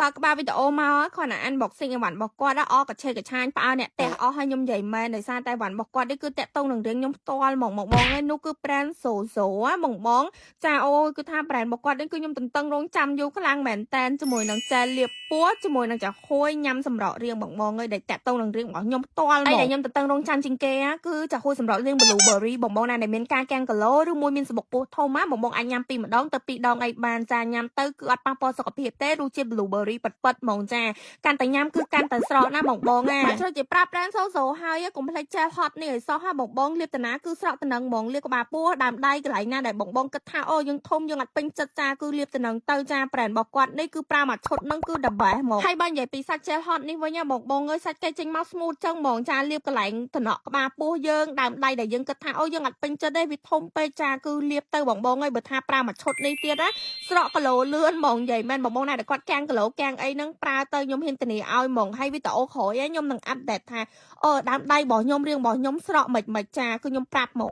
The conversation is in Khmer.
បើក្បាលវីដេអូមកគ្រាន់តែ unboxing ឲ្យវ៉ាន់របស់គាត់អក៏ឆេកឆាញផ្អើអ្នកផ្ទះអស់ហើយខ្ញុំនិយាយមែនដោយសារតែវ៉ាន់របស់គាត់នេះគឺតាក់ទងនឹងរឿងខ្ញុំផ្ទាល់ហ្មងបងឯនោះគឺ brand Zozo បងចាអូយគឺថា brand របស់គាត់នេះគឺខ្ញុំទន្ទឹងរង់ចាំយូរខ្លាំងមែនតែនជាមួយនឹងចែលលាបពណ៌ជាមួយនឹងចាហួយញ៉ាំសម្រក់រៀងបងអើយដែលតាក់ទងនឹងរឿងរបស់ខ្ញុំផ្ទាល់ហ្មងហើយដែលខ្ញុំទន្ទឹងរង់ចាំជាងគេគឺចាហួយសម្រក់រៀង blueberry បងណាដែលមានការកាំងគីឡូឬមួយមានសម្បុកពោះធំបងអាចញ៉ាំពីម្ដងទៅពីរដងអីបានចាញ៉ាំទៅគឺអត់ប៉ះពាល់សុខភាពទេរសជាតិ blueberry ប៉ិតហ្មងចាកាន់តែញ៉ាំគឺកាន់តែស្រកណាបងណាចូលជាប្រាប់ brand Zozo ហើយកុំភ្លេច gel hot នេះឲ្យសោះហ่าបងលាបតាណាគឺស្រកតំណឹងហ្មងលាបក្បាលពោះដើមដៃកន្លែងណាដែលបងគិតថាអូយើងធំយើងអត់ពេញចិត្តចាគឺលាបតំណឹងទៅចា brand របស់គាត់នេះគឺប្រើមកឈុតហ្នឹងគឺ the best ហ្មងហើយបើនិយាយពីសាច់ gel hot នេះវិញបងអើយសាច់គេចេញមក smooth ចឹងហ្មងចាលាបកន្លែងតំណក់ក្បាលពោះយើងដើមដៃដែលយើងគិតថាអូយើងអត់ពេញចិត្តទេវាធំពេកចាគឺលាបទៅបងអើយបើថាប្រើមកឈុតនេះទៀតណាស្រកគីឡូលឿនហ្មងនិយាយមែនបងណាដែលគាត់កាំងគីឡូកាំងអីហ្នឹងប្រើទៅខ្ញុំហ៊ានធានាឲ្យហ្មងហើយវីដេអូក្រោយខ្ញុំនឹងអាប់ដេតថាដើមដៃរបស់ខ្ញុំរៀងរបស់ខ្ញុំស្រកមិនចាគឺខ្ញុំប្រាប់មក